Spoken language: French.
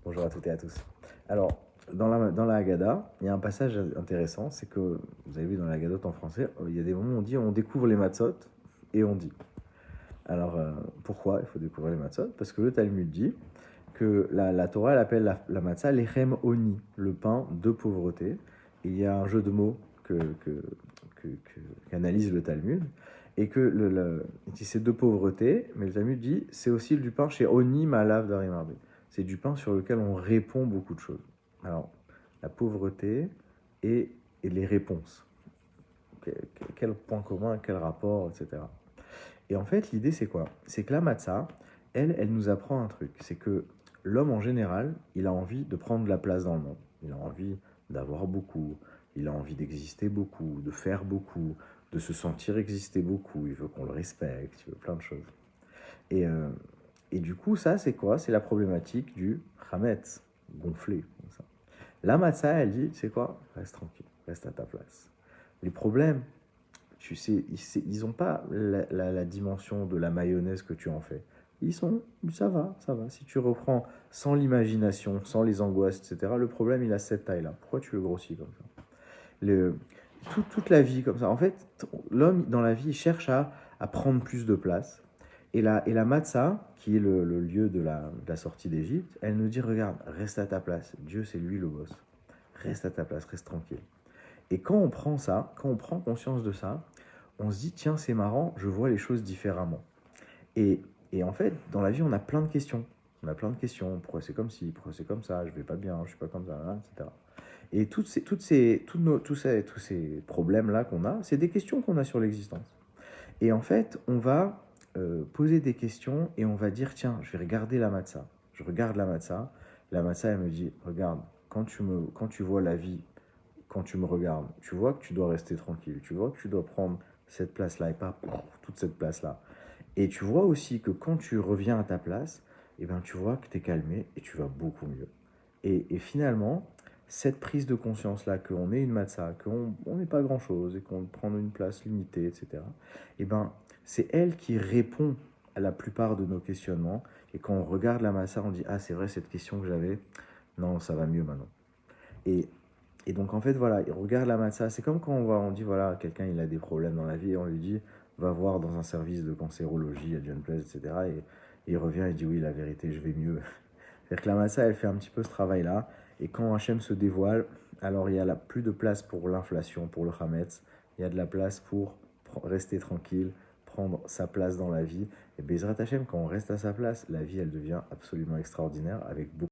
Bonjour à toutes et à tous. Alors, dans la Haggadah, il y a un passage intéressant, c'est que, vous avez vu dans la Haggadah en français, il y a des moments où on dit on découvre les matzot et on dit. Alors, pourquoi il faut découvrir les matzot? Parce que le Talmud dit que la Torah, elle appelle la matzah lechem oni, le pain de pauvreté. Et il y a un jeu de mots qu'analyse le Talmud, et que il dit c'est de pauvreté, mais le Talmud dit c'est aussi du pain chez oni malav darimardé. C'est du pain sur lequel on répond beaucoup de choses. Alors, la pauvreté et les réponses. Quel point commun, quel rapport, etc. Et en fait, l'idée, c'est quoi? C'est que la matzah, elle nous apprend un truc. C'est que l'homme, en général, il a envie de prendre de la place dans le monde. Il a envie d'avoir beaucoup. Il a envie d'exister beaucoup, de faire beaucoup, de se sentir exister beaucoup. Il veut qu'on le respecte, il veut plein de choses. Et, euh, et du coup, ça, c'est quoi? C'est la problématique du chametz, gonflé, comme ça. La matzah, elle dit, c'est quoi? Reste tranquille, reste à ta place. Les problèmes, tu sais, ils ont pas la dimension de la mayonnaise que tu en fais. Ils sont, ça va, ça va. Si tu reprends sans l'imagination, sans les angoisses, etc., le problème, il a cette taille-là. Pourquoi tu le grossis comme ça? le, toute la vie comme ça. En fait, l'homme, dans la vie, il cherche à prendre plus de place. Et la matzah, qui est le lieu de la sortie d'Égypte, elle nous dit, regarde, reste à ta place. Dieu, c'est lui le boss. Reste à ta place, reste tranquille. Et quand on prend ça, quand on prend conscience de ça, on se dit, tiens, c'est marrant, je vois les choses différemment. Et, et en fait, dans la vie, on a plein de questions. On a plein de questions. Pourquoi c'est comme ci, pourquoi c'est comme ça, je vais pas bien, je suis pas comme ça, hein, etc. Et tous ces problèmes-là qu'on a, c'est des questions qu'on a sur l'existence. Et en fait, on va poser des questions et on va dire, tiens, je vais regarder la matzah. Je regarde la matzah. La matzah, elle me dit, regarde, quand tu vois la vie, quand tu me regardes, tu vois que tu dois rester tranquille. Tu vois que tu dois prendre cette place-là et pas toute cette place-là. Et tu vois aussi que quand tu reviens à ta place, eh ben, tu vois que tu es calmé et tu vas beaucoup mieux. Et finalement, cette prise de conscience-là, qu'on est une matzah, qu'on n'est pas grand-chose et qu'on prend une place limitée, etc., eh ben, c'est elle qui répond à la plupart de nos questionnements. Et quand on regarde la matzah, on dit, ah, c'est vrai, cette question que j'avais, non, ça va mieux maintenant. Et, et donc, en fait, voilà, il regarde la matzah. C'est comme quand on dit, voilà, quelqu'un, il a des problèmes dans la vie et on lui dit, va voir dans un service de cancérologie à John Place, etc. Et il revient et dit, oui, la vérité, je vais mieux. C'est-à-dire que la massa, elle fait un petit peu ce travail-là. Et quand Hachem se dévoile, alors il y a plus de place pour l'inflation, pour le Hametz. Il y a de la place pour rester tranquille, prendre sa place dans la vie. Et Bezrat Hachem, quand on reste à sa place, la vie, elle devient absolument extraordinaire avec beaucoup